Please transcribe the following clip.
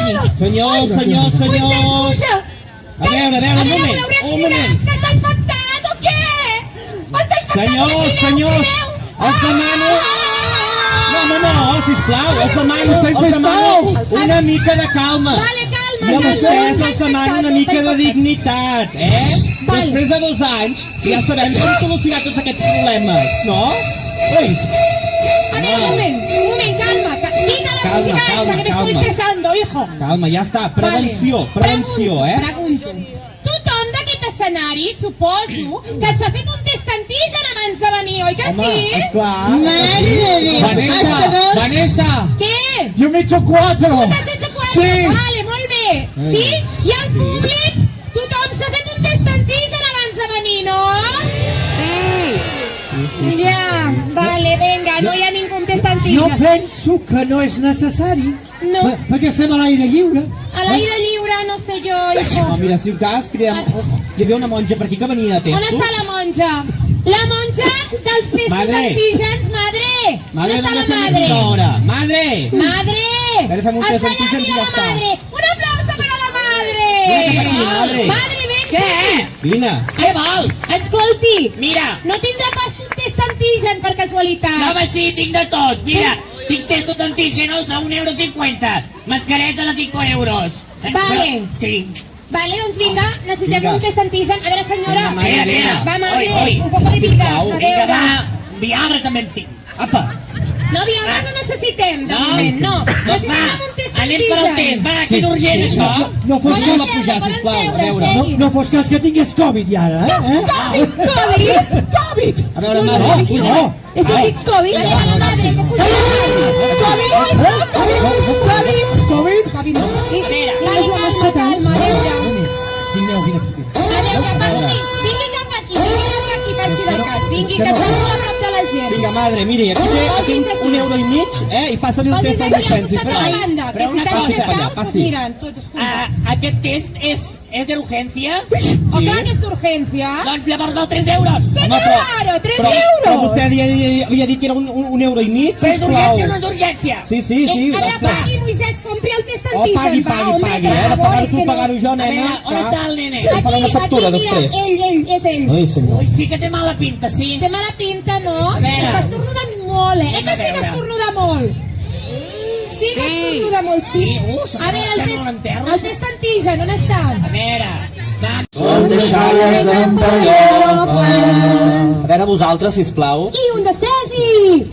allí. Senyor. A veure, un moment. Que està infectat o què? Està infectat! Senyor, els demano... No, sisplau, els demano una mica de calma. Vale, calma. I a vostès els demano una mica de dignitat, Vale. Després de 2 anys ja sabem com solucionar tots aquests problemes, no? Ui. A ver, un moment, calma. Quita la música esa que me estoy estresando, hijo. Calma, ja està. Prevenció, Pregunto. Tothom d'aquest escenari, suposo, que s'ha fet un test antigen abans de venir, oi que Home, sí? esclar. Madre de Dios. Vanessa. Què? Yo me he hecho 4. Tu t'has hecho 4? Sí. Vale, molt bé. Sí? I el públic, tothom s'ha fet un test antigen abans de venir, no? Sí. Ja, vale, venga, no hi ha ningú amb test antigen. Jo penso que no és necessari, No. perquè estem a l'aire lliure. A l'aire lliure, no sé jo, hijo. No, mira, si un cas, hi havia una monja per aquí que venia a On testos. està la monja? La monja dels testos Madre. antígens, madre. Madre, ¿Dónde no está se la me madre? ahora. Madre. Madre. Pero fem un test Hasta allá, antígens i mira ja la està. madre. Un aplauso para la madre. Vinga, cap aquí, madre. Madre, ven. Què? Vine. Què vols? Escolti, Mira, no tindrà pas un test antigen per casualitat. home, sí, tinc de tot. Mira, tinc testos antígenos a €1,50. Mascareta de 5 euros. Vale. Sí. Vale, doncs vinga, necessitem Vinga. un test antigen. A veure, senyora. Vinga, Mira. Va, madre, Oi. un poco de vida. Sisplau. A Vinga, veure. va. Viagra també en tinc. Apa. No, Viagra no necessitem, de No? moment, no. Doncs Necessitem un test anem per al test. antigen. Va, que és urgent, això. No fos Poden cas, seure, poden sisplau, a seure, veure. seguin. no fos cas que tingués Covid ja ara, Covid! Covid! A veure, madre, puja. No. És a dir, Covid? A veure, la madre, que puja. Covid! Covid no. Espera. Calma, calma, a veure. Vine aquí. A veure, perdoni, vingui cap aquí, per si de cas. Vingui, que està molt a prop de la gent. Vinga, madre, miri, aquí té €1,50, i fa-se-li un Posi's test aquí al antigen, costat de la sisplau. banda, que Però si una estan cosa, sentados, pues passi. mira, tots junts. Aquest test és de urgència? O clar que és d'urgència. Doncs llavors val 3 euros. Que Home, raro, 3 Però euros. vostè havia dit que era €1,50, Però és sisplau. d'urgència o no és d'urgència? Sí, A veure, ostres. pagui, Moisès, compri el test Oh, antigen, pagui, va, home, de bravo, pagar-ho és tu, que no. pagar-ho jo, A veure, nena. on està el nene? Farà una factura mira, després. ell, és ell. Ai, senyor. Ui, sí que té mala pinta, sí. Té mala pinta, no? A veure. Està estornudant molt, eh? Que sí que estornuda molt. Sí que estornuda molt, sí. Sí, A veure, sembla un enterro. el test antigen, on està? A veure, va. Són deixalles d'en Pallopa. A veure, vosaltres, sisplau. I un, dos, tres i...